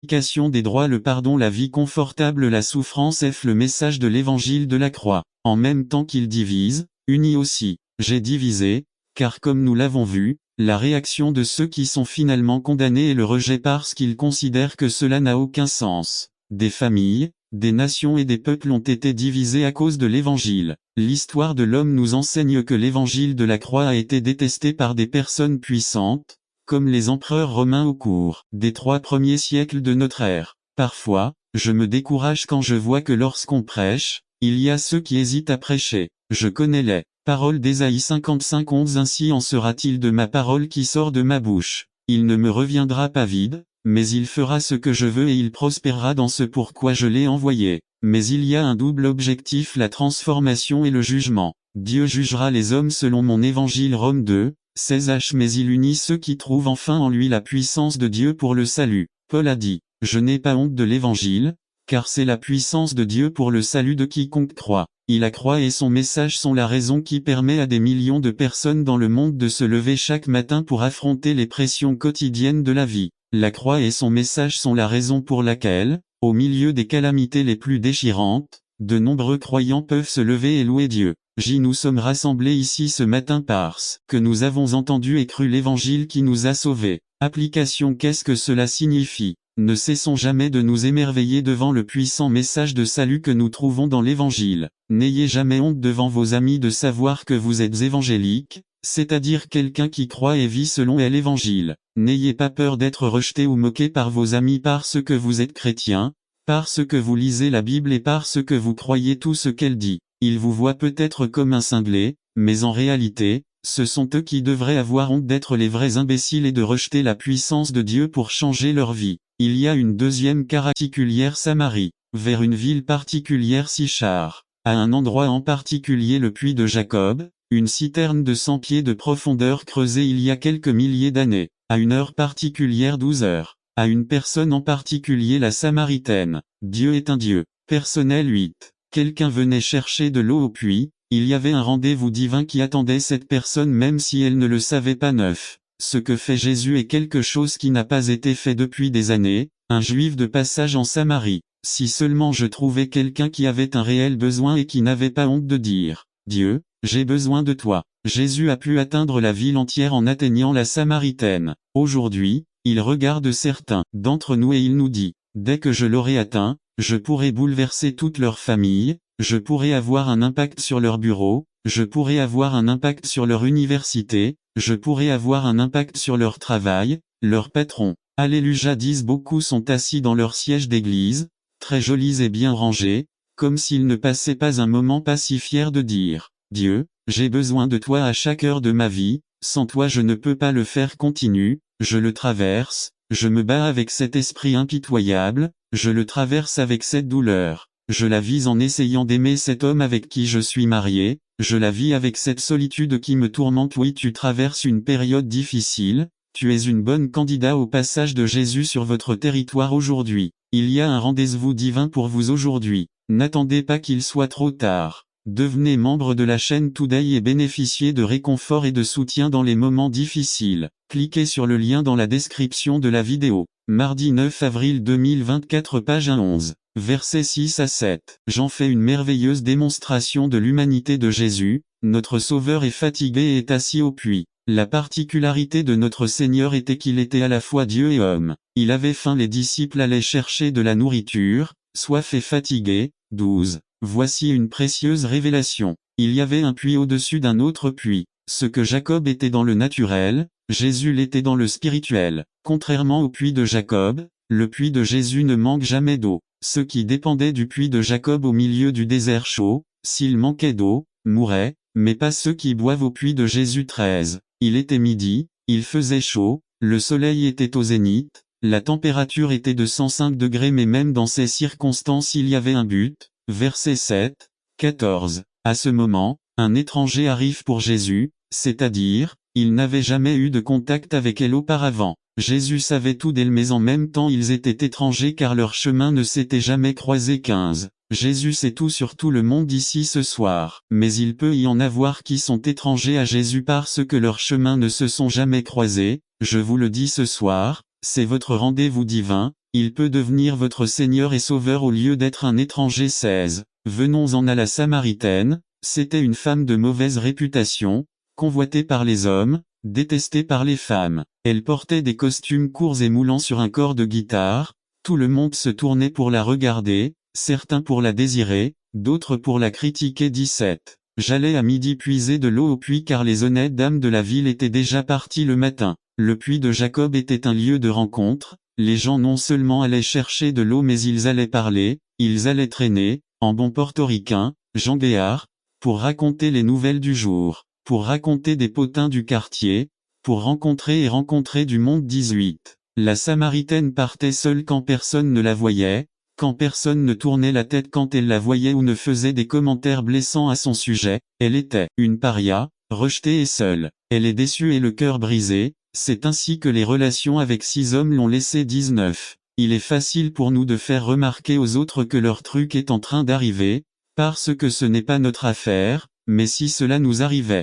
l'application des droits, le pardon, la vie confortable, la souffrance, le message de l'évangile de la croix. En même temps qu'il divise, unit aussi. J'ai divisé, car comme nous l'avons vu, la réaction de ceux qui sont finalement condamnés est le rejet parce qu'ils considèrent que cela n'a aucun sens. Des familles, des nations et des peuples ont été divisés à cause de l'évangile. L'histoire de l'homme nous enseigne que l'évangile de la croix a été détesté par des personnes puissantes, comme les empereurs romains au cours des 3 premiers siècles de notre ère. Parfois, je me décourage quand je vois que lorsqu'on prêche, il y a ceux qui hésitent à prêcher. Je connais les paroles d'Ésaïe 55:11. Ainsi en sera-t-il de ma parole qui sort de ma bouche. Il ne me reviendra pas vide, mais il fera ce que je veux et il prospérera dans ce pourquoi je l'ai envoyé. Mais il y a un double objectif, la transformation et le jugement. Dieu jugera les hommes selon mon évangile. Rome 2:16. Mais il unit ceux qui trouvent enfin en lui la puissance de Dieu pour le salut. Paul a dit, « Je n'ai pas honte de l'évangile, car c'est la puissance de Dieu pour le salut de quiconque croit. » La croix et son message sont la raison qui permet à des millions de personnes dans le monde de se lever chaque matin pour affronter les pressions quotidiennes de la vie. La croix et son message sont la raison pour laquelle, au milieu des calamités les plus déchirantes, de nombreux croyants peuvent se lever et louer Dieu. Nous sommes rassemblés ici ce matin parce que nous avons entendu et cru l'évangile qui nous a sauvés. Application. Qu'est-ce que cela signifie? Ne cessons jamais de nous émerveiller devant le puissant message de salut que nous trouvons dans l'évangile. N'ayez jamais honte devant vos amis de savoir que vous êtes évangélique, c'est-à-dire quelqu'un qui croit et vit selon l'évangile. N'ayez pas peur d'être rejeté ou moqué par vos amis parce que vous êtes chrétien, parce que vous lisez la Bible et parce que vous croyez tout ce qu'elle dit. Ils vous voient peut-être comme un cinglé, mais en réalité, ce sont eux qui devraient avoir honte d'être les vrais imbéciles et de rejeter la puissance de Dieu pour changer leur vie. Il y a une deuxième particulière, Samarie, vers une ville particulière, Sichar, à un endroit en particulier, le puits de Jacob, une citerne de 100 pieds de profondeur creusée il y a quelques milliers d'années, à une heure particulière, 12 heures, à une personne en particulier, la Samaritaine. Dieu est un Dieu personnel. 8. Quelqu'un venait chercher de l'eau au puits, il y avait un rendez-vous divin qui attendait cette personne même si elle ne le savait pas. 9. Ce que fait Jésus est quelque chose qui n'a pas été fait depuis des années, un juif de passage en Samarie. Si seulement je trouvais quelqu'un qui avait un réel besoin et qui n'avait pas honte de dire, « Dieu, j'ai besoin de toi ». Jésus a pu atteindre la ville entière en atteignant la Samaritaine. Aujourd'hui, il regarde certains d'entre nous et il nous dit, « Dès que je l'aurai atteint, je pourrai bouleverser toute leur famille, je pourrai avoir un impact sur leur bureau, je pourrai avoir un impact sur leur université, je pourrai avoir un impact sur leur travail, leur patron. » Alléluia. Beaucoup sont assis dans leur siège d'église, très jolis et bien rangés, comme s'ils ne passaient pas un moment pas si fiers de dire, « Dieu, j'ai besoin de toi à chaque heure de ma vie, sans toi je ne peux pas le faire. » Continue, je le traverse, je me bats avec cet esprit impitoyable, je le traverse avec cette douleur, je la vis en essayant d'aimer cet homme avec qui je suis marié, je la vis avec cette solitude qui me tourmente. Oui, tu traverses une période difficile, tu es une bonne candidate au passage de Jésus sur votre territoire aujourd'hui. Il y a un rendez-vous divin pour vous aujourd'hui. N'attendez pas qu'il soit trop tard. Devenez membre de la chaîne Today et bénéficiez de réconfort et de soutien dans les moments difficiles. Cliquez sur le lien dans la description de la vidéo. Mardi 9 avril 2024, page 11, versets 6 à 7. J'en fais une merveilleuse démonstration de l'humanité de Jésus. Notre Sauveur est fatigué et est assis au puits. La particularité de notre Seigneur était qu'il était à la fois Dieu et homme. Il avait faim, les disciples allaient chercher de la nourriture, soif et fatigué. 12. Voici une précieuse révélation. Il y avait un puits au-dessus d'un autre puits. Ce que Jacob était dans le naturel, Jésus l'était dans le spirituel. Contrairement au puits de Jacob, le puits de Jésus ne manque jamais d'eau. Ceux qui dépendaient du puits de Jacob au milieu du désert chaud, s'il manquait d'eau, mouraient, mais pas ceux qui boivent au puits de Jésus. 13. Il était midi, il faisait chaud, le soleil était au zénith, la température était de 105 degrés, mais même dans ces circonstances il y avait un but. Verset 7, 14. À ce moment, un étranger arrive pour Jésus, c'est-à-dire, il n'avait jamais eu de contact avec elle auparavant. Jésus savait tout d'elle, mais en même temps ils étaient étrangers car leur chemin ne s'était jamais croisé. 15. Jésus sait tout sur tout le monde ici ce soir, mais il peut y en avoir qui sont étrangers à Jésus parce que leurs chemins ne se sont jamais croisés. Je vous le dis ce soir, c'est votre rendez-vous divin. il peut devenir votre Seigneur et Sauveur au lieu d'être un étranger. 16. Venons-en à la Samaritaine, c'était une femme de mauvaise réputation, convoitée par les hommes, détestée par les femmes. Elle portait des costumes courts et moulants sur un corps de guitare, tout le monde se tournait pour la regarder, certains pour la désirer, d'autres pour la critiquer. 17. J'allais à midi puiser de l'eau au puits car les honnêtes dames de la ville étaient déjà parties le matin. Le puits de Jacob était un lieu de rencontre, les gens non seulement allaient chercher de l'eau mais ils allaient parler, ils allaient traîner, en bon portoricain, Jean Béard, pour raconter les nouvelles du jour, pour raconter des potins du quartier, pour rencontrer du monde. 18. La Samaritaine partait seule quand personne ne la voyait, quand personne ne tournait la tête quand elle la voyait ou ne faisait des commentaires blessants à son sujet, elle était une paria, rejetée et seule. Elle est déçue et le cœur brisé, c'est ainsi que les relations avec 6 hommes l'ont laissé. 19. Il est facile pour nous de faire remarquer aux autres que leur truc est en train d'arriver, parce que ce n'est pas notre affaire, mais si cela nous arrivait,